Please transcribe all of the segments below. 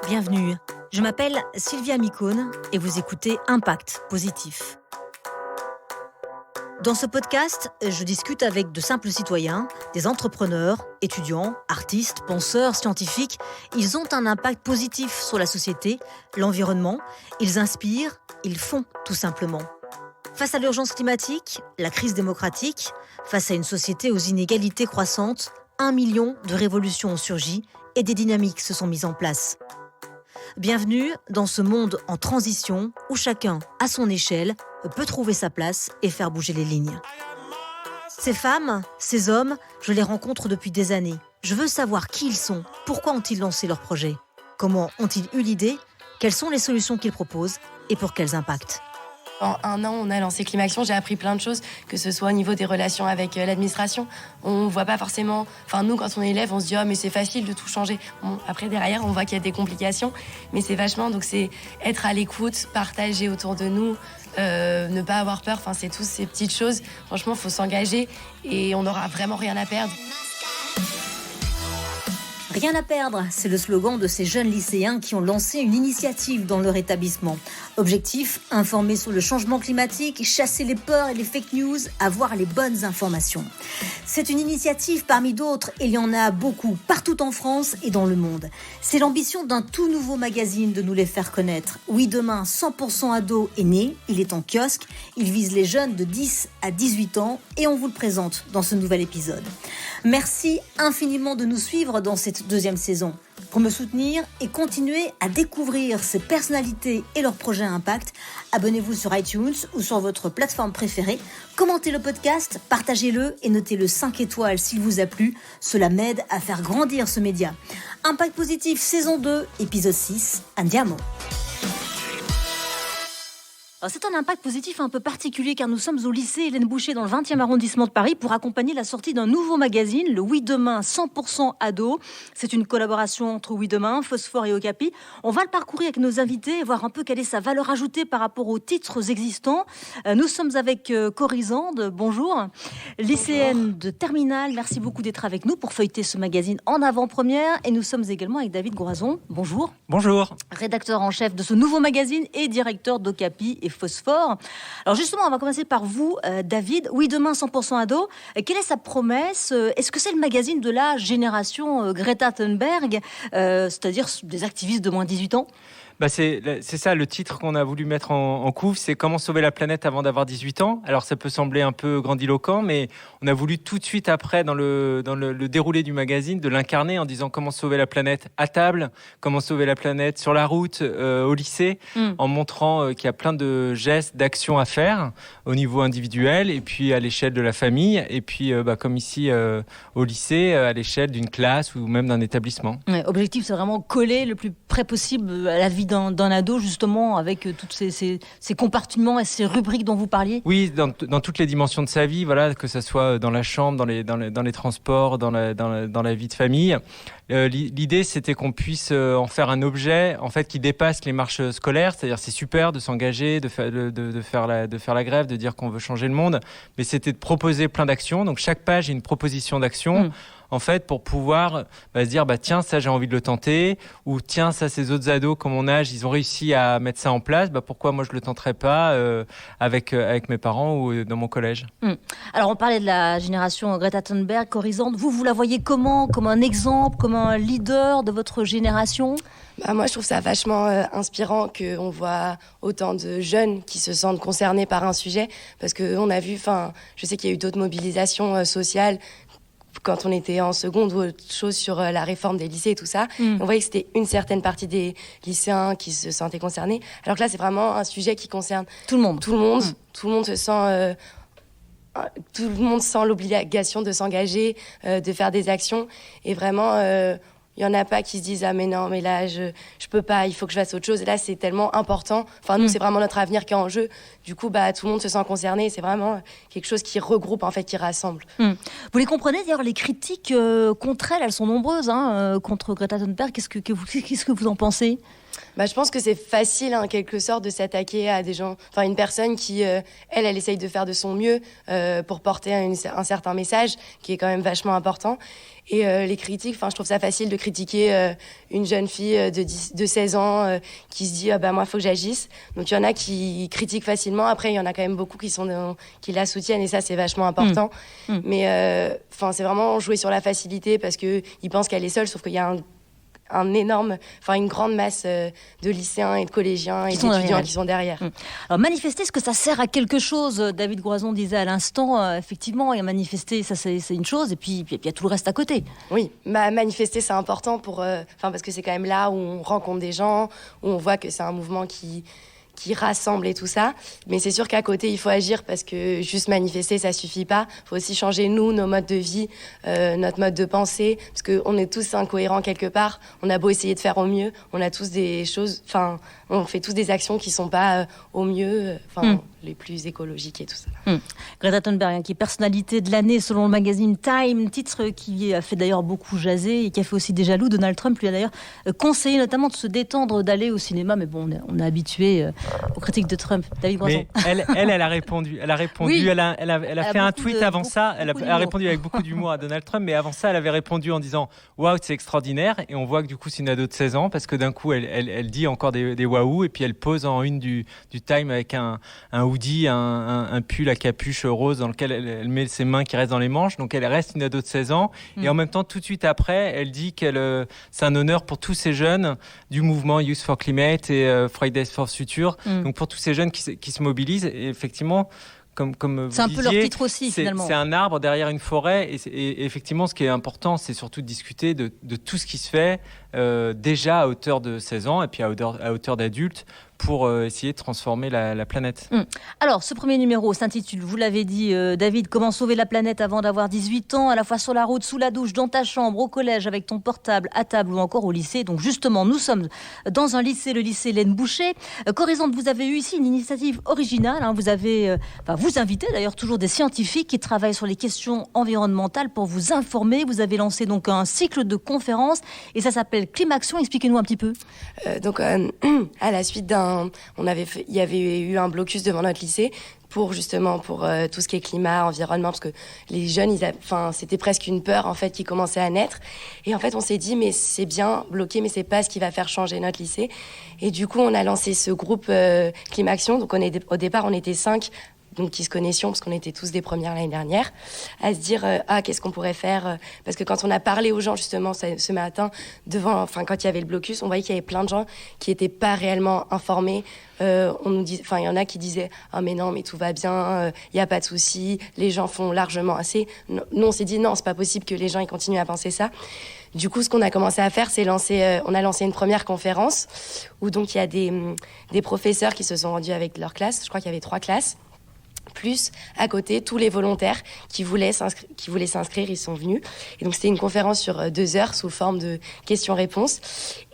Bienvenue, je m'appelle Sylvia Micone et vous écoutez Impact Positif. Dans ce podcast, je discute avec de simples citoyens, des entrepreneurs, étudiants, artistes, penseurs, scientifiques. Ils ont un impact positif sur la société, l'environnement. Ils inspirent, ils font tout simplement. Face à l'urgence climatique, la crise démocratique, face à une société aux inégalités croissantes, 1 million de révolutions ont surgi et des dynamiques se sont mises en place. Bienvenue dans ce monde en transition où chacun, à son échelle, peut trouver sa place et faire bouger les lignes. Ces femmes, ces hommes, je les rencontre depuis des années. Je veux savoir qui ils sont, pourquoi ont-ils lancé leur projet, comment ont-ils eu l'idée, quelles sont les solutions qu'ils proposent et pour quels impacts. En 1 an, on a lancé Climaction, j'ai appris plein de choses, que ce soit au niveau des relations avec l'administration. On voit pas forcément... nous, quand on est élève, on se dit « Oh, mais c'est facile de tout changer ». Bon, après, derrière, on voit qu'il y a des complications, mais c'est vachement... Donc, c'est être à l'écoute, partager autour de nous, ne pas avoir peur. C'est toutes ces petites choses. Franchement, il faut s'engager et on n'aura vraiment rien à perdre. Rien à perdre, c'est le slogan de ces jeunes lycéens qui ont lancé une initiative dans leur établissement. Objectif, informer sur le changement climatique, chasser les peurs et les fake news, avoir les bonnes informations. C'est une initiative parmi d'autres et il y en a beaucoup, partout en France et dans le monde. C'est l'ambition d'un tout nouveau magazine de nous les faire connaître. Oui, demain, 100% ado est né, il est en kiosque, il vise les jeunes de 10 à 18 ans et on vous le présente dans ce nouvel épisode. Merci infiniment de nous suivre dans cette 2e saison. Pour me soutenir et continuer à découvrir ces personnalités et leurs projets à impact, abonnez-vous sur iTunes ou sur votre plateforme préférée. Commentez le podcast, partagez-le et notez-le 5 étoiles s'il vous a plu. Cela m'aide à faire grandir ce média. Impact Positif, saison 2, épisode 6. Andiamo! Alors c'est un impact positif un peu particulier car nous sommes au lycée Hélène Boucher dans le 20e arrondissement de Paris pour accompagner la sortie d'un nouveau magazine, le Oui Demain 100% ado. C'est une collaboration entre Oui Demain, Phosphore et Okapi. On va le parcourir avec nos invités et voir un peu quelle est sa valeur ajoutée par rapport aux titres existants. Nous sommes avec Corisande, bonjour. Lycéenne de terminale, merci beaucoup d'être avec nous pour feuilleter ce magazine en avant-première. Et nous sommes également avec David Groison, bonjour. Bonjour. Rédacteur en chef de ce nouveau magazine et directeur d'Okapi et Phosphore. Alors justement, on va commencer par vous, David. Oui, demain 100% ado. Quelle est sa promesse ? Est-ce que c'est le magazine de la génération Greta Thunberg, c'est-à-dire des activistes de moins de 18 ans ? C'est ça le titre qu'on a voulu mettre en couve, c'est comment sauver la planète avant d'avoir 18 ans. Alors ça peut sembler un peu grandiloquent, mais on a voulu tout de suite après, dans le déroulé du magazine, de l'incarner en disant comment sauver la planète à table, comment sauver la planète sur la route, au lycée, en montrant qu'il y a plein de gestes, d'actions à faire au niveau individuel et puis à l'échelle de la famille et puis comme ici au lycée, à l'échelle d'une classe ou même d'un établissement. Ouais, objectif, c'est vraiment coller le plus près possible à la vie d'un ado, justement, avec tous ces compartiments et ces rubriques dont vous parliez. Oui, dans toutes les dimensions de sa vie, voilà, que ce soit dans la chambre, dans les transports, dans la vie de famille. L'idée, c'était qu'on puisse en faire un objet en fait qui dépasse les marches scolaires. C'est-à-dire, c'est super de s'engager, de faire la grève, de dire qu'on veut changer le monde, mais c'était de proposer plein d'actions. Donc chaque page est une proposition d'action. En fait, pour pouvoir se dire, tiens, ça, j'ai envie de le tenter, ou tiens, ça, ces autres ados, comme mon âge, ils ont réussi à mettre ça en place, pourquoi moi, je le tenterais pas avec mes parents ou dans mon collège. Alors, on parlait de la génération Greta Thunberg, Corisande. Vous la voyez comment ? Comme un exemple, comme un leader de votre génération ? Moi, je trouve ça vachement inspirant qu'on voit autant de jeunes qui se sentent concernés par un sujet, parce qu'on a vu, je sais qu'il y a eu d'autres mobilisations sociales, quand on était en seconde ou autre chose sur la réforme des lycées et tout ça, on voyait que c'était une certaine partie des lycéens qui se sentaient concernés. Alors que là, c'est vraiment un sujet qui concerne tout le monde. Tout le monde. Tout le monde se sent... tout le monde sent l'obligation de s'engager, de faire des actions. Et vraiment, il n'y en a pas qui se disent « Ah mais non, mais là, je peux pas, il faut que je fasse autre chose. » Et là, c'est tellement important. Nous, c'est vraiment notre avenir qui est en jeu. Du coup, tout le monde se sent concerné. C'est vraiment quelque chose qui regroupe, en fait, qui rassemble. Vous les comprenez, d'ailleurs, les critiques contre elle sont nombreuses, contre Greta Thunberg. Qu'est-ce que vous en pensez ? Je pense que c'est facile, en quelque sorte, de s'attaquer à des gens... une personne qui, elle essaye de faire de son mieux pour porter un certain message qui est quand même vachement important. Et les critiques, je trouve ça facile de critiquer une jeune fille de 16 ans qui se dit moi, il faut que j'agisse. Donc, il y en a qui critiquent facilement. Après, il y en a quand même beaucoup qui la soutiennent et ça, c'est vachement important. Mais c'est vraiment jouer sur la facilité parce qu'ils pensent qu'elle est seule, sauf qu'il y a une grande masse de lycéens et de collégiens et d'étudiants qui sont derrière. Alors, manifester, est-ce que ça sert à quelque chose ? David Groison disait à l'instant, effectivement, et manifester, ça c'est une chose, et puis il y a tout le reste à côté. Oui, manifester, c'est important parce que c'est quand même là où on rencontre des gens, où on voit que c'est un mouvement qui rassemble et tout ça. Mais c'est sûr qu'à côté, il faut agir parce que juste manifester, ça suffit pas. Il faut aussi changer, nos modes de vie, notre mode de pensée, parce qu'on est tous incohérents quelque part. On a beau essayer de faire au mieux, on a tous des choses... on fait tous des actions qui sont pas au mieux, les plus écologiques et tout ça. Greta Thunberg, qui est personnalité de l'année selon le magazine Time, titre qui a fait d'ailleurs beaucoup jaser et qui a fait aussi des jaloux. Donald Trump lui a d'ailleurs conseillé notamment de se détendre, d'aller au cinéma, mais bon, on est habitué aux critiques de Trump. David Groison. Mais elle a répondu. Oui, elle a fait un tweet avant ça. Elle a répondu avec beaucoup d'humour à Donald Trump, mais avant ça, elle avait répondu en disant « Waouh, c'est extraordinaire ». Et on voit que du coup, c'est une ado de 16 ans parce que d'un coup, elle dit encore des waouh et puis elle pose en une du Time avec un hoodie, un pull à capuche rose dans lequel elle met ses mains qui restent dans les manches. Donc elle reste une ado de 16 ans. Et en même temps, tout de suite après, elle dit c'est un honneur pour tous ces jeunes du mouvement Youth for Climate et Fridays for Future. Donc pour tous ces jeunes qui se mobilisent, et effectivement, comme vous c'est un disiez, peu leur titre aussi, finalement. C'est un arbre derrière une forêt. Et effectivement, ce qui est important, c'est surtout de discuter de tout ce qui se fait déjà à hauteur de 16 ans et puis à hauteur d'adultes pour essayer de transformer la planète. Alors, ce premier numéro s'intitule, vous l'avez dit, David, « Comment sauver la planète avant d'avoir 18 ans ?» à la fois sur la route, sous la douche, dans ta chambre, au collège, avec ton portable, à table ou encore au lycée. Donc justement, nous sommes dans un lycée, le lycée Hélène Boucher. Corisande, vous avez eu ici une initiative originale. Vous avez, vous invitez d'ailleurs toujours des scientifiques qui travaillent sur les questions environnementales pour vous informer. Vous avez lancé donc un cycle de conférences et ça s'appelle Climaction. Expliquez-nous un petit peu. À la suite il y avait eu un blocus devant notre lycée pour tout ce qui est climat, environnement, parce que les jeunes, c'était presque une peur en fait qui commençait à naître. Et en fait, on s'est dit mais c'est bien bloqué, mais c'est pas ce qui va faire changer notre lycée. Et du coup, on a lancé ce groupe Climaction. Donc au départ, on était 5. Donc qui se connaissions parce qu'on était tous des premières l'année dernière, à se dire qu'est-ce qu'on pourrait faire, parce que quand on a parlé aux gens justement ce matin quand il y avait le blocus, on voyait qu'il y avait plein de gens qui étaient pas réellement informés. Il y en a qui disaient mais non, mais tout va bien, il y a pas de souci, les gens font largement assez. Nous on s'est dit non, c'est pas possible que les gens ils continuent à penser ça. Du coup, ce qu'on a commencé à faire, c'est on a lancé une première conférence où donc il y a des professeurs qui se sont rendus avec leur classe. Je crois qu'il y avait 3 classes. Plus, à côté, tous les volontaires qui voulaient s'inscrire, ils sont venus. Et donc, c'était une conférence sur 2 heures sous forme de questions-réponses.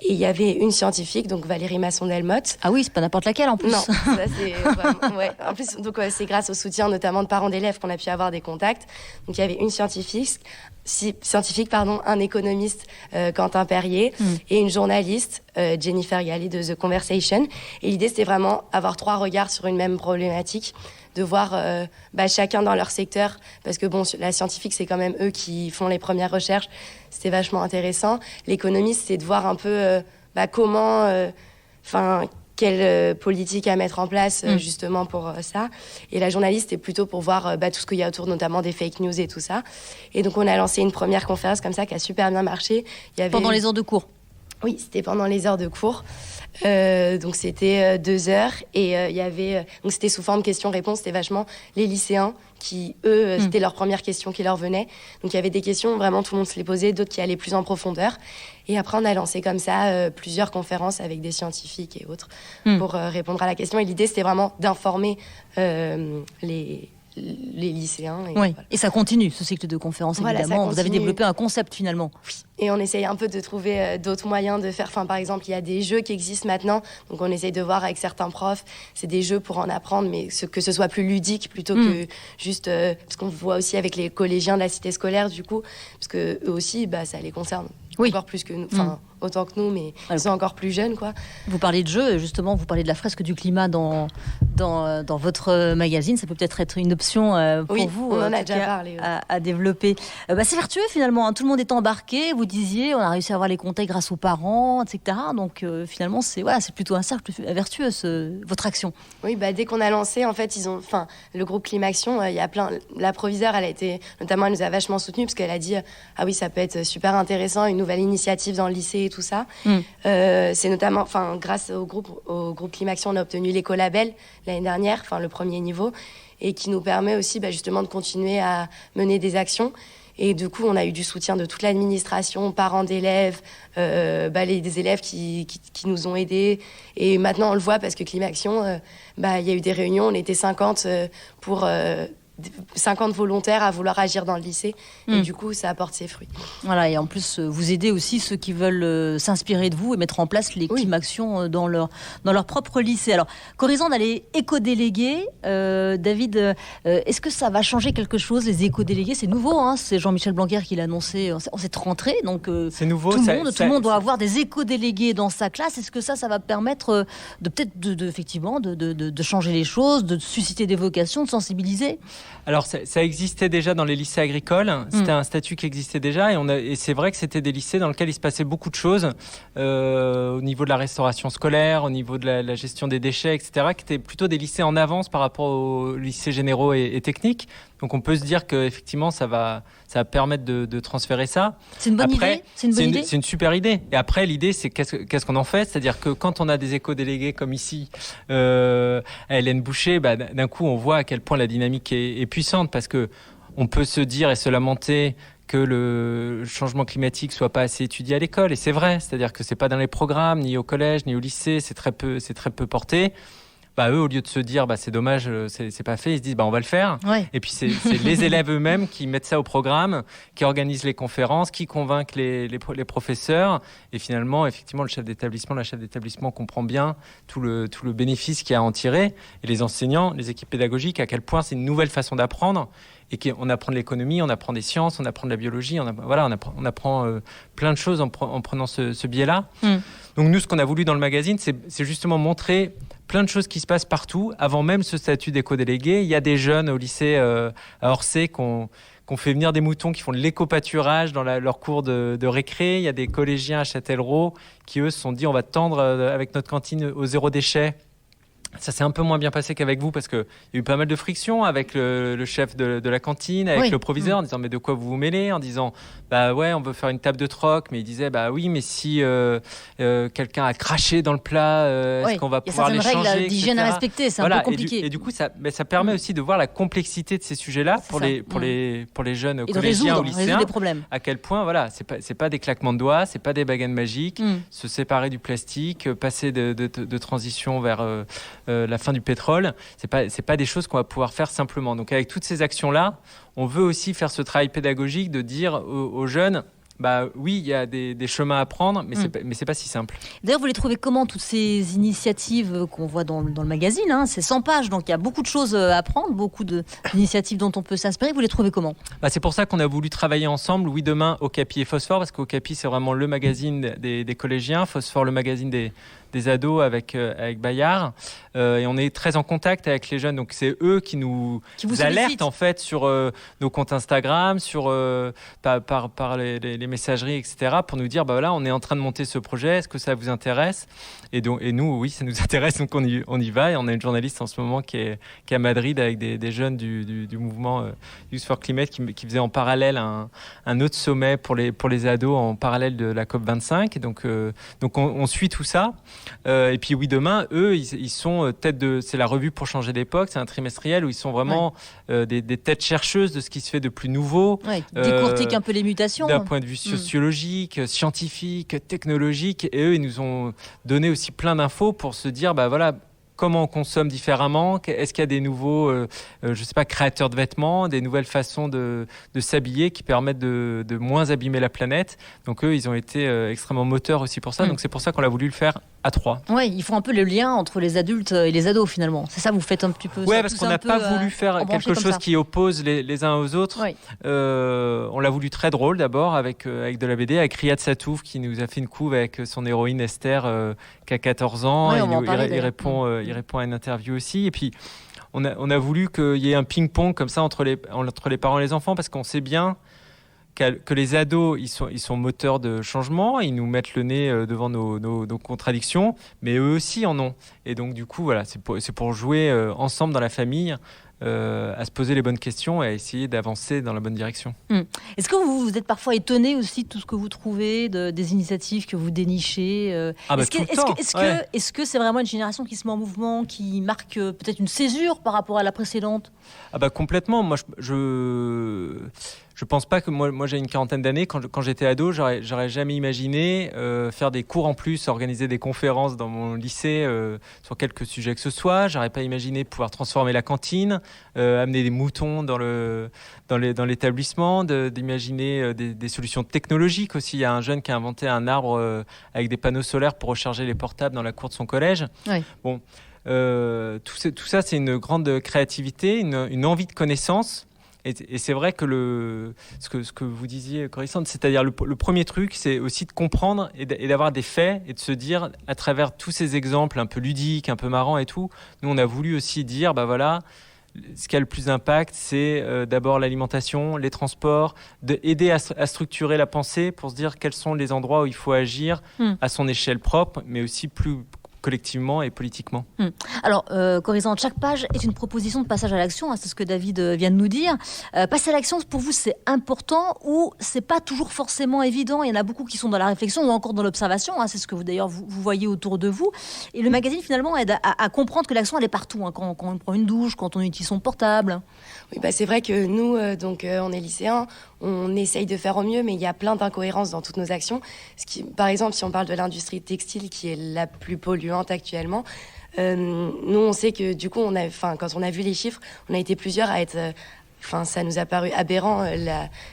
Et il y avait une scientifique, donc Valérie Masson-Delmotte. Ah oui, c'est pas n'importe laquelle en plus. Non, ça c'est vraiment, ouais. En plus, donc, c'est grâce au soutien notamment de parents d'élèves qu'on a pu avoir des contacts. Donc, il y avait une scientifique, un économiste, Quentin Perrier, et une journaliste, Jennifer Galli de The Conversation. Et l'idée, c'était vraiment avoir 3 regards sur une même problématique, de voir chacun dans leur secteur, parce que la scientifique, c'est quand même eux qui font les premières recherches. C'était vachement intéressant. L'économiste, c'est de voir un peu quelle politique à mettre en place justement pour ça. Et la journaliste est plutôt pour voir tout ce qu'il y a autour, notamment des fake news et tout ça. Et donc on a lancé une première conférence comme ça qui a super bien marché. Pendant les heures de cours. Oui, c'était pendant les heures de cours. Donc c'était 2 heures et il y avait donc c'était sous forme questions-réponses. C'était vachement les lycéens qui c'était leur première question qui leur venait. Donc il y avait des questions vraiment tout le monde se les posait, d'autres qui allaient plus en profondeur. Et après on a lancé comme ça plusieurs conférences avec des scientifiques et autres pour répondre à la question. Et l'idée c'était vraiment d'informer les lycéens. Et, voilà. Et ça continue, ce cycle de conférences, évidemment. Vous avez développé un concept, finalement. Oui. Et on essaye un peu de trouver d'autres moyens de faire. Par exemple, il y a des jeux qui existent maintenant. Donc, on essaye de voir avec certains profs. C'est des jeux pour en apprendre, mais que ce soit plus ludique plutôt que juste... parce qu'on voit aussi avec les collégiens de la cité scolaire, du coup. Parce qu'eux aussi, ça les concerne. Oui. Encore plus que nous. Autant que nous, mais ils sont encore plus jeunes, quoi. Vous parlez de jeux, justement, vous parlez de la fresque du climat dans dans votre magazine. Ça peut peut-être être une option pour vous. On en a déjà parlé. À développer. C'est vertueux finalement. Hein. Tout le monde est embarqué. Vous disiez, on a réussi à avoir les contacts grâce aux parents, etc. Donc finalement, c'est plutôt un cercle vertueux votre action. Oui, dès qu'on a lancé, en fait, le groupe Climaction, il y a plein. La proviseure, elle nous a vachement soutenus parce qu'elle a dit ah oui, ça peut être super intéressant, une nouvelle initiative dans le lycée et tout ça. C'est notamment, grâce au groupe Climaction, on a obtenu l'écolabel l'année dernière, le premier niveau, et qui nous permet aussi justement de continuer à mener des actions. Et du coup, on a eu du soutien de toute l'administration, parents d'élèves, des élèves qui nous ont aidés. Et maintenant, on le voit parce que Climaction, il y a eu des réunions, on était 50 pour 50 volontaires à vouloir agir dans le lycée. Et du coup, ça apporte ses fruits. Voilà, et en plus, vous aidez aussi ceux qui veulent s'inspirer de vous et mettre en place les Climaction dans leur propre lycée. Alors, Corizon, on a les éco-délégués. David, est-ce que ça va changer quelque chose, les éco-délégués? C'est nouveau, hein, c'est Jean-Michel Blanquer qui l'a annoncé en cette rentrée. Donc, c'est nouveau, tout le monde doit avoir des éco-délégués dans sa classe. Est-ce que ça va permettre effectivement de changer les choses, de susciter des vocations, de sensibiliser? Alors, ça existait déjà dans les lycées agricoles. C'était un statut qui existait déjà. Et c'est vrai que c'était des lycées dans lesquels il se passait beaucoup de choses au niveau de la restauration scolaire, au niveau de la gestion des déchets, etc., qui étaient plutôt des lycées en avance par rapport aux lycées généraux et techniques. Donc, on peut se dire qu'effectivement, ça va permettre de transférer ça. C'est une bonne idée. C'est une super idée. Et après, l'idée, c'est qu'est-ce qu'on en fait? C'est-à-dire que quand on a des éco-délégués comme ici, à Hélène Boucher, d'un coup, on voit à quel point la dynamique est puissante, parce que on peut se dire et se lamenter que le changement climatique soit pas assez étudié à l'école. Et c'est vrai. C'est-à-dire que c'est pas dans les programmes, ni au collège, ni au lycée. C'est très peu porté. Eux, au lieu de se dire c'est dommage, c'est pas fait, ils se disent on va le faire. Ouais. Et puis c'est les élèves eux-mêmes qui mettent ça au programme, qui organisent les conférences, qui convainquent les professeurs. Et finalement, effectivement, la chef d'établissement comprend bien tout le bénéfice qu'il y a à en tirer. Et les enseignants, les équipes pédagogiques, à quel point c'est une nouvelle façon d'apprendre. Et qu'on apprend de l'économie, on apprend des sciences, on apprend de la biologie, on apprend plein de choses en prenant ce biais-là. Donc nous, ce qu'on a voulu dans le magazine, c'est justement montrer plein de choses qui se passent partout. Avant même ce statut d'éco-délégué, il y a des jeunes au lycée à Orsay qu'on fait venir des moutons qui font de l'éco-pâturage dans leur cours de récré. Il y a des collégiens à Châtellerault qui, eux, se sont dit on va tendre avec notre cantine au zéro déchet. Ça s'est un peu moins bien passé qu'avec vous, parce qu'il y a eu pas mal de frictions avec le chef de la cantine, avec le proviseur, en disant mais de quoi vous vous mêlez, en disant on veut faire une table de troc, mais il disait oui, mais si quelqu'un a craché dans le plat, est-ce qu'on va pouvoir les changer, Il y a certaines règles d'hygiène à respecter, c'est un peu compliqué. Et du coup, ça permet aussi de voir la complexité de ces sujets-là pour les jeunes collégiens ou lycéens, à quel point c'est pas des claquements de doigts, c'est pas des baguettes magiques, se séparer du plastique, passer de transition vers la fin du pétrole, c'est pas des choses qu'on va pouvoir faire simplement. Donc avec toutes ces actions-là, on veut aussi faire ce travail pédagogique de dire aux jeunes oui, il y a des chemins à prendre, mais c'est pas si simple. D'ailleurs, vous les trouvez comment, toutes ces initiatives qu'on voit dans le magazine, c'est 100 pages, donc il y a beaucoup de choses à prendre, beaucoup d'initiatives dont on peut s'inspirer. Vous les trouvez comment? C'est pour ça qu'on a voulu travailler ensemble, Oui Demain, Okapi et Phosphore, parce qu'Okapi, c'est vraiment le magazine des collégiens, Phosphore, le magazine des ados avec Bayard, et on est très en contact avec les jeunes, donc c'est eux qui nous alertent en fait sur nos comptes Instagram, sur par les messageries, etc., pour nous dire on est en train de monter ce projet, est-ce que ça vous intéresse? Et nous, oui, ça nous intéresse, donc on y va, et on a une journaliste en ce moment qui est à Madrid avec des jeunes du mouvement Youth for Climate qui faisait en parallèle un autre sommet pour les ados en parallèle de la COP25, et donc on suit tout ça. Et puis Oui Demain, eux, ils sont c'est la revue pour changer d'époque, c'est un trimestriel où ils sont vraiment des têtes chercheuses de ce qui se fait de plus nouveau. Décortiquent un peu les mutations. D'un point de vue sociologique, scientifique, technologique, et eux, ils nous ont donné aussi plein d'infos pour se dire, comment on consomme différemment, est-ce qu'il y a des nouveaux, créateurs de vêtements, des nouvelles façons de s'habiller qui permettent de moins abîmer la planète. Donc eux, ils ont été extrêmement moteurs aussi pour ça. Donc c'est pour ça qu'on a voulu le faire À 3. Oui, ils font un peu le lien entre les adultes et les ados finalement. C'est ça, vous faites un petit peu. Ouais, parce qu'on n'a pas voulu faire quelque chose qui oppose les uns aux autres. Oui. On l'a voulu très drôle d'abord avec de la BD, avec Riyad Satouf qui nous a fait une couve avec son héroïne Esther qui a 14 ans. Oui, il répond à une interview aussi. Et puis on a voulu qu'il y ait un ping-pong comme ça entre les parents et les enfants parce qu'on sait bien que les ados, ils sont moteurs de changement, ils nous mettent le nez devant nos contradictions, mais eux aussi en ont. Et donc du coup, voilà, c'est pour jouer ensemble dans la famille, à se poser les bonnes questions et à essayer d'avancer dans la bonne direction. Est-ce que vous êtes parfois étonné aussi de tout ce que vous trouvez, des initiatives que vous dénichez Est-ce que c'est vraiment une génération qui se met en mouvement, qui marque peut-être une césure par rapport à la précédente ? Complètement. Moi, je pense pas que moi j'ai une quarantaine d'années. Quand j'étais ado, j'aurais jamais imaginé faire des cours en plus, organiser des conférences dans mon lycée sur quelques sujets que ce soit. J'aurais pas imaginé pouvoir transformer la cantine, amener des moutons dans l'établissement, d'imaginer des solutions technologiques aussi. Il y a un jeune qui a inventé un arbre avec des panneaux solaires pour recharger les portables dans la cour de son collège. Oui. Bon, tout ça, c'est une grande créativité, une envie de connaissance. Et c'est vrai que ce que vous disiez, Corissante, c'est-à-dire le premier truc, c'est aussi de comprendre et d'avoir des faits et de se dire, à travers tous ces exemples un peu ludiques, un peu marrants et tout, nous on a voulu aussi dire, ce qui a le plus d'impact, c'est d'abord l'alimentation, les transports, d'aider à structurer la pensée pour se dire quels sont les endroits où il faut agir à son échelle propre, mais aussi plus collectivement et politiquement. Alors, Corissante, chaque page est une proposition de passage à l'action, c'est ce que David vient de nous dire. Passer à l'action, pour vous, c'est important ou c'est pas toujours forcément évident? Il y en a beaucoup qui sont dans la réflexion ou encore dans l'observation, c'est ce que vous voyez autour de vous. Et le magazine, finalement, aide à comprendre que l'action, elle est partout, quand on prend une douche, quand on utilise son portable. Oui, c'est vrai que nous, on est lycéens, on essaye de faire au mieux, mais il y a plein d'incohérences dans toutes nos actions. Par exemple, si on parle de l'industrie textile, qui est la plus polluante actuellement, nous, on sait que du coup, quand on a vu les chiffres, on a été plusieurs à être... ça nous a paru aberrant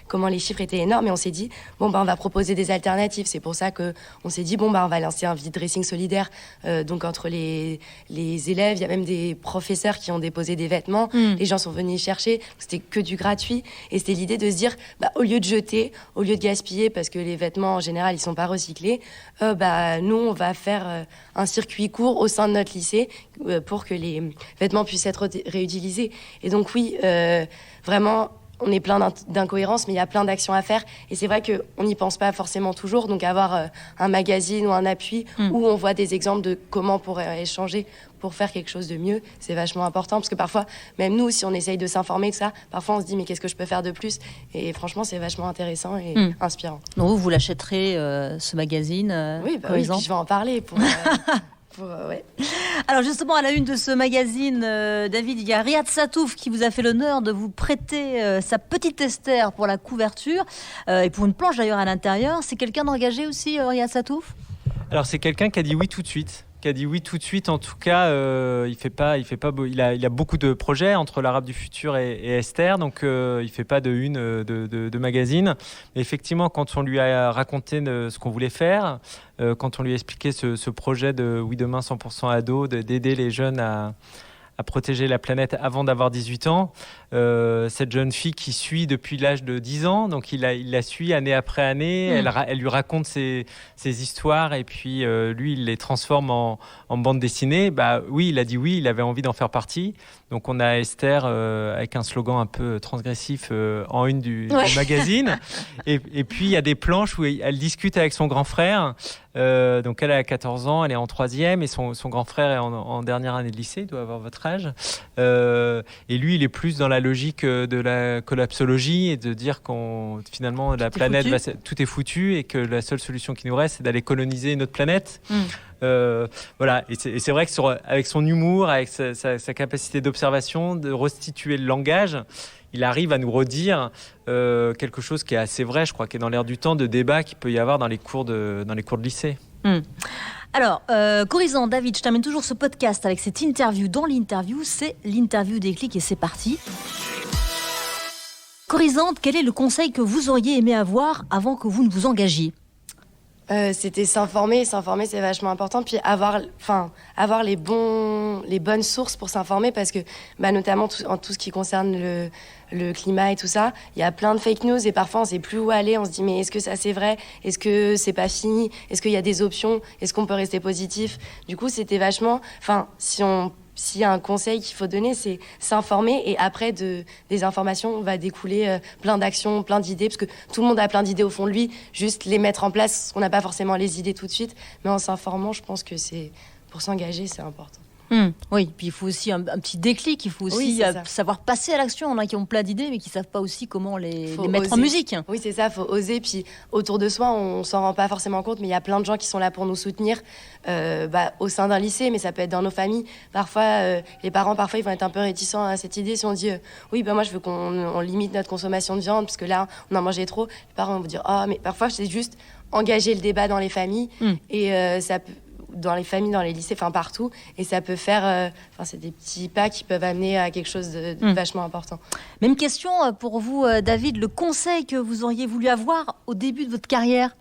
comment les chiffres étaient énormes, et on s'est dit on va proposer des alternatives. C'est pour ça que on s'est dit on va lancer un vide dressing solidaire. Donc entre les élèves, il y a même des professeurs qui ont déposé des vêtements. Les gens sont venus chercher. C'était que du gratuit, et c'était l'idée de se dire au lieu de jeter, au lieu de gaspiller, parce que les vêtements en général ils sont pas recyclés, nous on va faire un circuit court au sein de notre lycée pour que les vêtements puissent être réutilisés. Et donc oui. Vraiment, on est plein d'incohérences, mais il y a plein d'actions à faire. Et c'est vrai qu'on n'y pense pas forcément toujours. Donc avoir un magazine ou un appui où on voit des exemples de comment on pourrait échanger pour faire quelque chose de mieux, c'est vachement important. Parce que parfois, même nous, si on essaye de s'informer de ça, parfois on se dit mais qu'est-ce que je peux faire de plus? Et franchement, c'est vachement intéressant et inspirant. Donc vous l'achèterez, ce magazine Oui, puis je vais en parler pour... ouais. Alors justement, à la une de ce magazine, David, il y a Riyad Satouf qui vous a fait l'honneur de vous prêter sa petite Esther pour la couverture et pour une planche d'ailleurs à l'intérieur. C'est quelqu'un d'engagé aussi, Riyad Satouf? Alors c'est quelqu'un qui a dit oui tout de suite. En tout cas, il a beaucoup de projets entre l'Arabe du futur et Esther, donc il fait pas de magazine. Mais effectivement, quand on lui a raconté ce qu'on voulait faire, quand on lui a expliqué ce projet de Oui Demain 100% ado, d'aider les jeunes à protéger la planète avant d'avoir 18 ans. Cette jeune fille qui suit depuis l'âge de 10 ans, donc il la suit année après année, elle lui raconte ses histoires et puis lui, il les transforme en bande dessinée. Oui, il a dit oui, il avait envie d'en faire partie. Donc on a Esther avec un slogan un peu transgressif en une du magazine. Et puis il y a des planches où elle discute avec son grand frère. Donc elle a 14 ans, elle est en 3e et son grand frère est en dernière année de lycée, il doit avoir votre âge. Et lui, il est plus dans la logique de la collapsologie et de dire finalement la planète, tout est foutu et que la seule solution qui nous reste, c'est d'aller coloniser une autre planète. Voilà, et c'est vrai que avec son humour, avec sa capacité d'observation, de restituer le langage, il arrive à nous redire quelque chose qui est assez vrai, je crois, qui est dans l'air du temps de débat qu'il peut y avoir dans les cours de lycée. Alors, Corissante, David, je termine toujours ce podcast avec cette interview dans l'interview. C'est l'interview Déclic et c'est parti. Corissante, quel est le conseil que vous auriez aimé avoir avant que vous ne vous engagiez? C'était s'informer, c'est vachement important. Puis avoir les bonnes sources pour s'informer, parce que notamment en tout ce qui concerne le climat et tout ça, il y a plein de fake news et parfois on sait plus où aller. On se dit mais est-ce que ça c'est vrai? Est-ce que c'est pas fini? Est-ce qu'il y a des options? Est-ce qu'on peut rester positif? Du coup, c'était vachement. S'il y a un conseil qu'il faut donner, c'est s'informer, et après des informations va découler plein d'actions, plein d'idées, parce que tout le monde a plein d'idées au fond de lui, juste les mettre en place, on n'a pas forcément les idées tout de suite, mais en s'informant, je pense que pour s'engager, c'est important. Oui, puis il faut aussi un petit déclic, il faut aussi savoir passer à l'action. On a qui ont plein d'idées, mais qui ne savent pas aussi comment les mettre en musique. Oui, c'est ça, il faut oser. Puis autour de soi, on ne s'en rend pas forcément compte, mais il y a plein de gens qui sont là pour nous soutenir au sein d'un lycée, mais ça peut être dans nos familles. Parfois, les parents, ils vont être un peu réticents à cette idée. Si on dit moi, je veux qu'on limite notre consommation de viande, parce que là, on en mangeait trop, les parents vont dire mais parfois, c'est juste engager le débat dans les familles, et ça peut. Dans les familles, dans les lycées, partout. Et ça peut faire... c'est des petits pas qui peuvent amener à quelque chose de vachement important. Même question pour vous, David. Le conseil que vous auriez voulu avoir au début de votre carrière?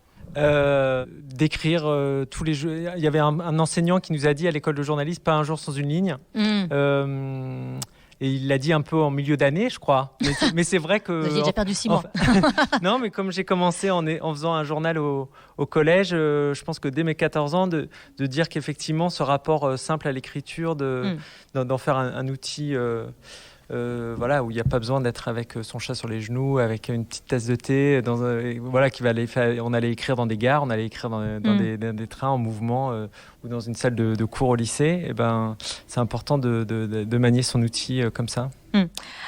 D'écrire tous les jours. Il y avait un enseignant qui nous a dit à l'école de journalisme, pas un jour sans une ligne. Et il l'a dit un peu en milieu d'année, je crois. Mais c'est vrai que... Vous aviez déjà perdu 6 mois. Non, mais comme j'ai commencé en faisant un journal au collège, je pense que dès mes 14 ans, de dire qu'effectivement, ce rapport simple à l'écriture, d'en faire un outil... où il n'y a pas besoin d'être avec son chat sur les genoux, avec une petite tasse de thé, on allait écrire dans des gares, on allait écrire dans des trains en mouvement ou dans une salle de cours au lycée. Et c'est important de manier son outil comme ça.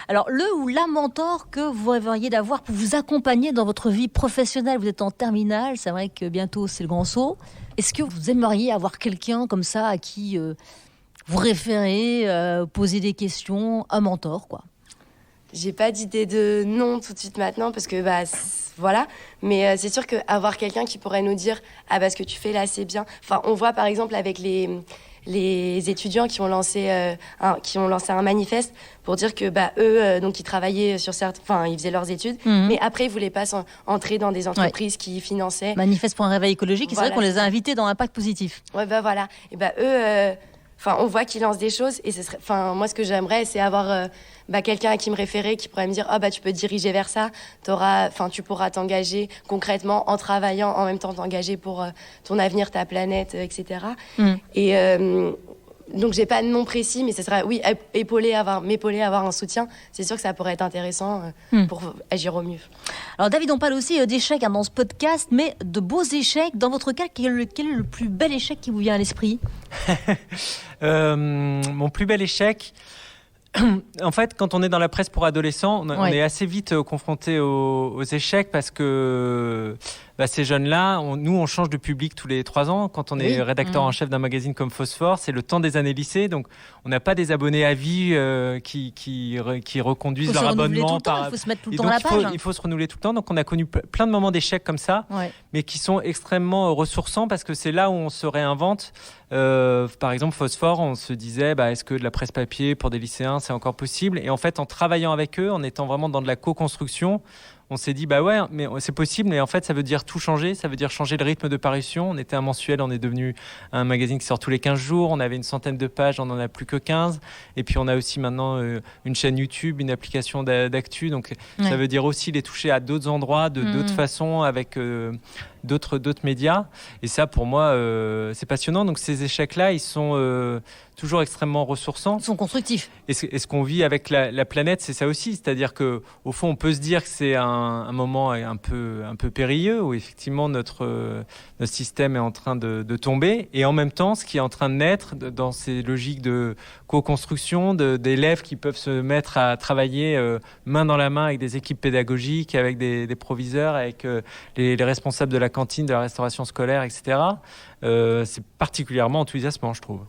Alors, le ou la mentor que vous rêveriez d'avoir pour vous accompagner dans votre vie professionnelle, vous êtes en terminale, c'est vrai que bientôt c'est le grand saut. Est-ce que vous aimeriez avoir quelqu'un comme ça à qui... vous référez, poser des questions, un mentor, quoi? J'ai pas d'idée de nom tout de suite maintenant, parce que voilà. Mais c'est sûr qu'avoir quelqu'un qui pourrait nous dire ce que tu fais là, c'est bien. On voit par exemple avec les étudiants qui ont lancé un manifeste pour dire que eux, donc ils travaillaient sur ils faisaient leurs études, mais après ils voulaient pas entrer dans des entreprises qui finançaient. Manifeste pour un réveil écologique. Voilà, et c'est vrai qu'on les a invités dans Impact Positif. Ouais, voilà. Et eux. On voit qu'ils lancent des choses, et moi, ce que j'aimerais, c'est avoir quelqu'un à qui me référer, qui pourrait me dire tu peux te diriger vers ça, tu pourras t'engager concrètement en travaillant, en même temps t'engager pour ton avenir, ta planète, etc. Et donc, j'ai pas de nom précis, mais ce serait, m'épauler, avoir un soutien. C'est sûr que ça pourrait être intéressant pour agir au mieux. Alors, David, on parle aussi d'échecs dans ce podcast, mais de beaux échecs. Dans votre cas, quel est le plus bel échec qui vous vient à l'esprit? Mon plus bel échec... En fait, quand on est dans la presse pour adolescents, on est assez vite confronté aux échecs, parce que ces jeunes-là, on change de public tous les 3 ans. Quand on est rédacteur en chef d'un magazine comme Phosphore, c'est le temps des années lycée, donc on n'a pas des abonnés à vie qui reconduisent leur abonnement. Il faut se mettre tout le temps à la page. Il faut se renouveler tout le temps. Donc on a connu plein de moments d'échecs comme ça, mais qui sont extrêmement ressourçants, parce que c'est là où on se réinvente. Par exemple, Phosphore, on se disait est-ce que de la presse papier pour des lycéens c'est encore possible? Et en fait, en travaillant avec eux, en étant vraiment dans de la co-construction, on s'est dit mais c'est possible, mais en fait ça veut dire tout changer, ça veut dire changer le rythme de parution. On était un mensuel, on est devenu un magazine qui sort tous les 15 jours, on avait une centaine de pages, on n'en a plus que 15, et puis on a aussi maintenant une chaîne YouTube, une application d'actu, donc ça veut dire aussi les toucher à d'autres endroits, de d'autres façons, avec d'autres médias, et ça pour moi c'est passionnant. Donc ces échecs-là, ils sont toujours extrêmement ressourçants. Ils sont constructifs. Et ce qu'on vit avec la planète, c'est ça aussi, c'est-à-dire que au fond on peut se dire que c'est un moment un peu périlleux, où effectivement notre système est en train de tomber, et en même temps ce qui est en train de naître dans ces logiques de co-construction, d'élèves qui peuvent se mettre à travailler main dans la main avec des équipes pédagogiques, avec des proviseurs, avec les responsables de la cantine, de la restauration scolaire, etc. C'est particulièrement enthousiasmant, je trouve.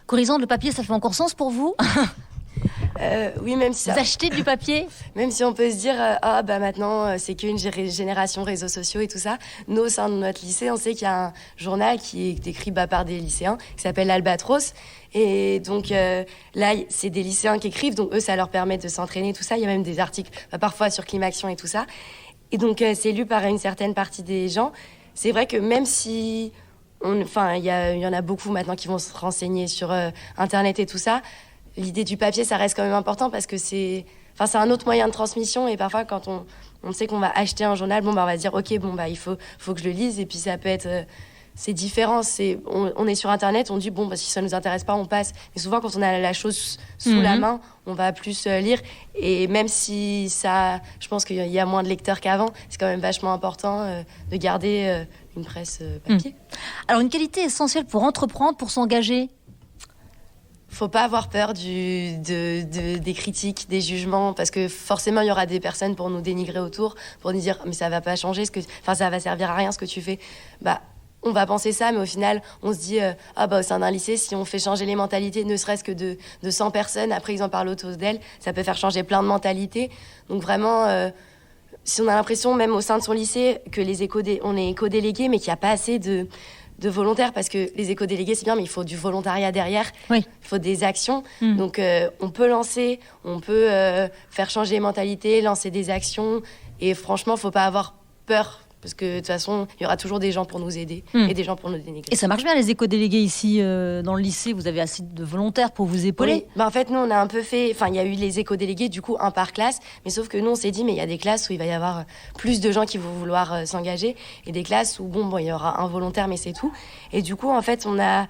Corisande, le papier, ça fait encore sens pour vous? Oui, même si... Vous achetez du papier? Même si on peut se dire, maintenant, c'est qu'une génération réseaux sociaux et tout ça. Nous, au sein de notre lycée, on sait qu'il y a un journal qui est écrit par des lycéens, qui s'appelle l'Albatros. Et donc, là, c'est des lycéens qui écrivent, donc eux, ça leur permet de s'entraîner, tout ça. Il y a même des articles, parfois sur Climaction et tout ça. Et donc, c'est lu par une certaine partie des gens. c'est vrai que même si... il y en a beaucoup maintenant qui vont se renseigner sur Internet et tout ça, l'idée du papier, ça reste quand même important parce que c'est un autre moyen de transmission. Et parfois, quand on sait qu'on va acheter un journal, on va se dire, OK, il faut que je le lise. Et puis, ça peut être... c'est différent. On est sur Internet, on dit, si ça ne nous intéresse pas, on passe. Mais souvent, quand on a la chose sous la main, on va plus lire. Et même si je pense qu'il y a moins de lecteurs qu'avant, c'est quand même vachement important de garder une presse papier. Alors, une qualité essentielle pour entreprendre, pour s'engager? Faut pas avoir peur des critiques, des jugements, parce que forcément il y aura des personnes pour nous dénigrer autour, pour nous dire mais ça va pas changer, ça va servir à rien ce que tu fais. On va penser ça, mais au final on se dit au sein d'un lycée, si on fait changer les mentalités, ne serait-ce que de 100 personnes, après ils en parlent autour d'elles, ça peut faire changer plein de mentalités. Donc vraiment, si on a l'impression même au sein de son lycée que on est éco-délégués, mais qu'il n'y a pas assez de volontaires, parce que les éco-délégués, c'est bien, mais il faut du volontariat derrière. Oui. Il faut des actions. Donc, on peut faire changer les mentalités, lancer des actions. Et franchement, il ne faut pas avoir peur. Parce que de toute façon, il y aura toujours des gens pour nous aider et des gens pour nous dénigrer. Et ça marche bien, les éco-délégués ici dans le lycée? Vous avez assez de volontaires pour vous épauler? Oui. En fait, nous, on a un peu fait... il y a eu les éco-délégués, du coup, un par classe. Mais sauf que nous, on s'est dit, mais il y a des classes où il va y avoir plus de gens qui vont vouloir s'engager. Et des classes où, il y aura un volontaire, mais c'est tout. Et du coup, en fait, on a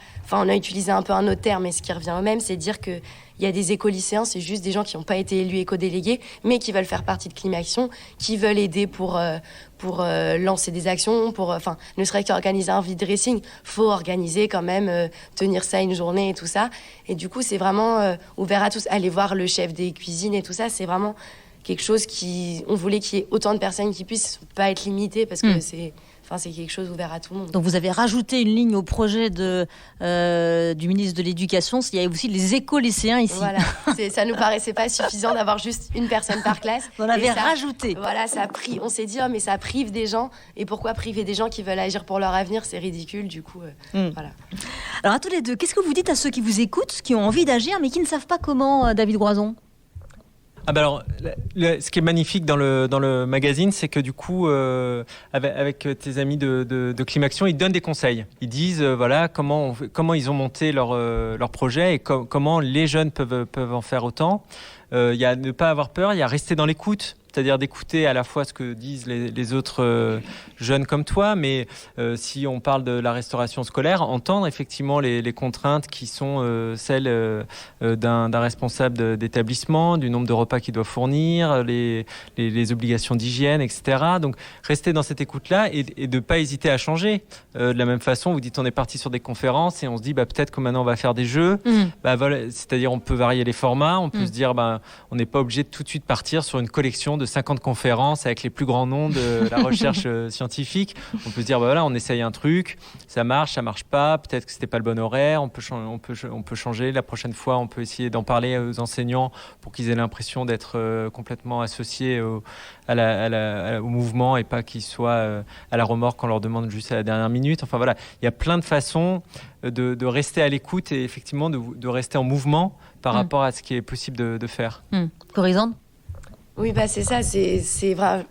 utilisé un peu un autre terme. Et ce qui revient au même, c'est de dire que il y a des éco-lycéens, c'est juste des gens qui n'ont pas été élus éco-délégués, mais qui veulent faire partie de Climaction, qui veulent aider pour lancer des actions, ne serait-ce qu'organiser un vide dressing, faut organiser quand même, tenir ça une journée et tout ça. Et du coup, c'est vraiment ouvert à tous. Aller voir le chef des cuisines et tout ça, c'est vraiment quelque chose on voulait qu'il y ait autant de personnes qui puissent pas être limitées, parce que c'est quelque chose ouvert à tout le monde. Donc vous avez rajouté une ligne au projet du ministre de l'Éducation, il y a aussi les éco-lycéens ici. Voilà, ça nous paraissait pas suffisant d'avoir juste une personne par classe. On avait rajouté. Voilà, on s'est dit, mais ça prive des gens, et pourquoi priver des gens qui veulent agir pour leur avenir? C'est ridicule, du coup, voilà. Alors à tous les deux, qu'est-ce que vous dites à ceux qui vous écoutent, qui ont envie d'agir, mais qui ne savent pas comment, David Groison? Ce qui est magnifique dans le magazine, c'est que du coup, avec tes amis de Climaction, ils donnent des conseils. Ils disent comment ils ont monté leur projet et comment les jeunes peuvent en faire autant. Il y a ne pas avoir peur, il y a rester dans l'écoute. C'est-à-dire d'écouter à la fois ce que disent les autres jeunes comme toi, mais si on parle de la restauration scolaire, entendre effectivement les contraintes qui sont celles d'un responsable d'établissement, du nombre de repas qu'il doit fournir, les obligations d'hygiène, etc. Donc rester dans cette écoute-là et de ne pas hésiter à changer. De la même façon, vous dites on est parti sur des conférences et on se dit peut-être que maintenant on va faire des jeux. C'est-à-dire on peut varier les formats, on peut se dire on n'est pas obligé de tout de suite partir sur une collection de 50 conférences avec les plus grands noms de la recherche scientifique. On peut se dire on essaye un truc, ça marche pas, peut-être que c'était pas le bon horaire, on peut changer. La prochaine fois, on peut essayer d'en parler aux enseignants pour qu'ils aient l'impression d'être complètement associés au mouvement et pas qu'ils soient à la remorque quand on leur demande juste à la dernière minute. Enfin voilà, il y a plein de façons de rester à l'écoute et effectivement de rester en mouvement par rapport à ce qui est possible de faire. Corisande? Oui, c'est ça, c'est vrai,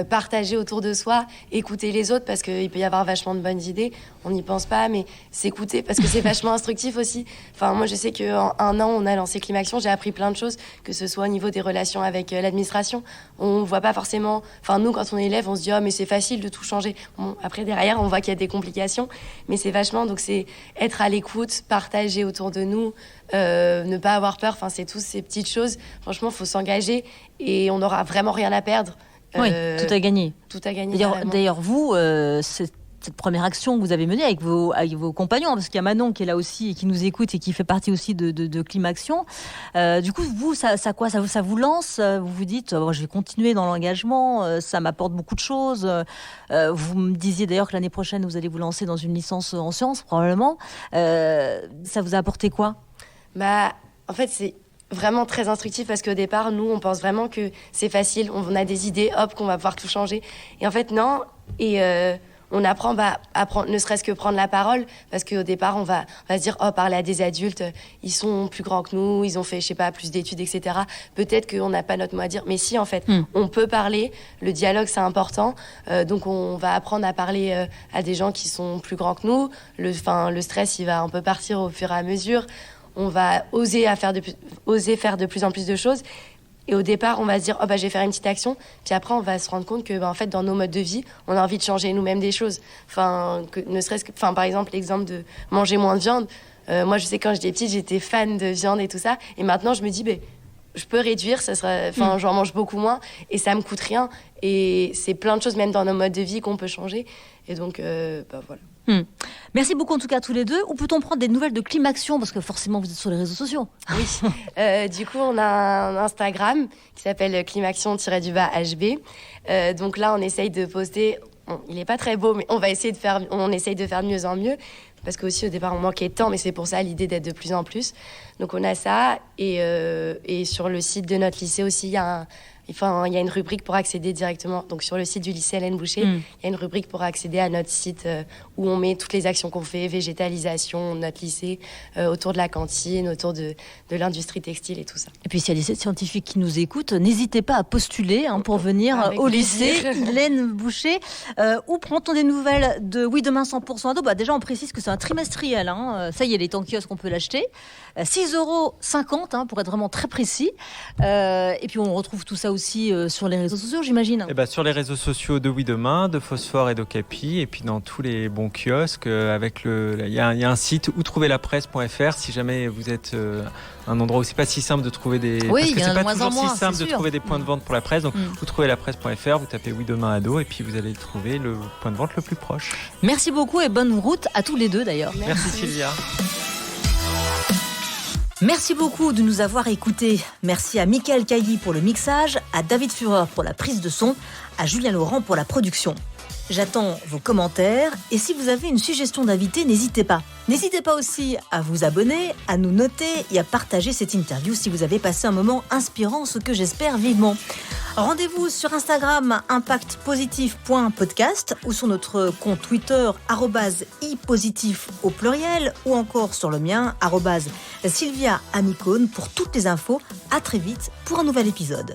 partager autour de soi, écouter les autres, parce qu'il peut y avoir vachement de bonnes idées, on n'y pense pas, mais s'écouter, parce que c'est vachement instructif aussi. Moi, je sais qu'en un an, on a lancé Climaction, j'ai appris plein de choses, que ce soit au niveau des relations avec l'administration. On voit pas forcément... nous, quand on est élève, on se dit « mais c'est facile de tout changer ». Après, derrière, on voit qu'il y a des complications, mais c'est vachement... Donc, c'est être à l'écoute, partager autour de nous, ne pas avoir peur, c'est toutes ces petites choses. Franchement, il faut s'engager et on n'aura vraiment rien à perdre. Oui, tout à gagner. Tout à gagner. D'ailleurs, vous, cette première action que vous avez menée avec vos compagnons, parce qu'il y a Manon qui est là aussi et qui nous écoute et qui fait partie aussi de Climaction. Du coup, vous, ça vous lance? Vous vous dites, je vais continuer dans l'engagement, ça m'apporte beaucoup de choses. Vous me disiez d'ailleurs que l'année prochaine, vous allez vous lancer dans une licence en sciences, probablement. Ça vous a apporté quoi? En fait, c'est vraiment très instructif parce qu'au départ, nous, on pense vraiment que c'est facile, on a des idées, hop, qu'on va pouvoir tout changer. Et en fait, non. Et on apprend à prendre, ne serait-ce que prendre la parole, parce qu'au départ, on va se dire, parler à des adultes, ils sont plus grands que nous, ils ont fait, je sais pas, plus d'études, etc. Peut-être qu'on n'a pas notre mot à dire, mais si, en fait, on peut parler, le dialogue, c'est important, donc on va apprendre à parler à des gens qui sont plus grands que nous, le stress, il va un peu partir au fur et à mesure, on va oser faire de plus en plus de choses. Et au départ, on va se dire, je vais faire une petite action. Puis après, on va se rendre compte que, en fait, dans nos modes de vie, on a envie de changer nous-mêmes des choses. Ne serait-ce que, par exemple, l'exemple de manger moins de viande. Moi, je sais, quand j'étais petite, j'étais fan de viande et tout ça. Et maintenant, je me dis, je peux réduire, j'en mange beaucoup moins. Et ça me coûte rien. Et c'est plein de choses, même dans nos modes de vie, qu'on peut changer. Et donc, voilà. Merci beaucoup en tout cas à tous les deux. Où peut-on prendre des nouvelles de Climaction, parce que forcément vous êtes sur les réseaux sociaux? Oui. Du coup, on a un Instagram qui s'appelle climaction-HB. Donc là, on essaye de poster. Il n'est pas très beau, mais on essaye de faire de mieux en mieux. Parce qu'aussi, au départ, on manquait de temps, mais c'est pour ça l'idée d'être de plus en plus. Donc on a ça. Et sur le site de notre lycée aussi, il y a une rubrique pour accéder directement. Donc, sur le site du lycée Hélène Boucher, il y a une rubrique pour accéder à notre site où on met toutes les actions qu'on fait, végétalisation, notre lycée, autour de la cantine, autour de l'industrie textile et tout ça. Et puis, s'il y a des scientifiques qui nous écoutent, n'hésitez pas à postuler pour venir au lycée Hélène Boucher. Où prend-on des nouvelles de Oui Demain 100% Ado? Déjà, on précise que c'est un trimestriel. Ça y est, il est en kiosque, on peut l'acheter. 6,50 € pour être vraiment très précis. Et puis, on retrouve tout ça aussi sur les réseaux sociaux, j'imagine. Sur les réseaux sociaux de Oui Demain, de Phosphore et d'Ocapi, et puis dans tous les bons kiosques. Il y a un site outrouverlapresse.fr si jamais vous êtes un endroit où c'est pas si simple de trouver des. Oui, parce que c'est pas toujours si simple de trouver des points de vente pour la presse. Donc outrouverlapresse.fr, vous tapez Oui Demain Ado et puis vous allez trouver le point de vente le plus proche. Merci beaucoup et bonne route à tous les deux d'ailleurs. Merci Sylvia. Merci beaucoup de nous avoir écoutés. Merci à Mickaël Cailly pour le mixage, à David Führer pour la prise de son, à Julien Laurent pour la production. J'attends vos commentaires et si vous avez une suggestion d'invité, n'hésitez pas. N'hésitez pas aussi à vous abonner, à nous noter et à partager cette interview si vous avez passé un moment inspirant, ce que j'espère vivement. Rendez-vous sur Instagram impactpositif.podcast ou sur notre compte Twitter @ipositif au pluriel ou encore sur le mien @Sylvia Amicone pour toutes les infos. À très vite pour un nouvel épisode.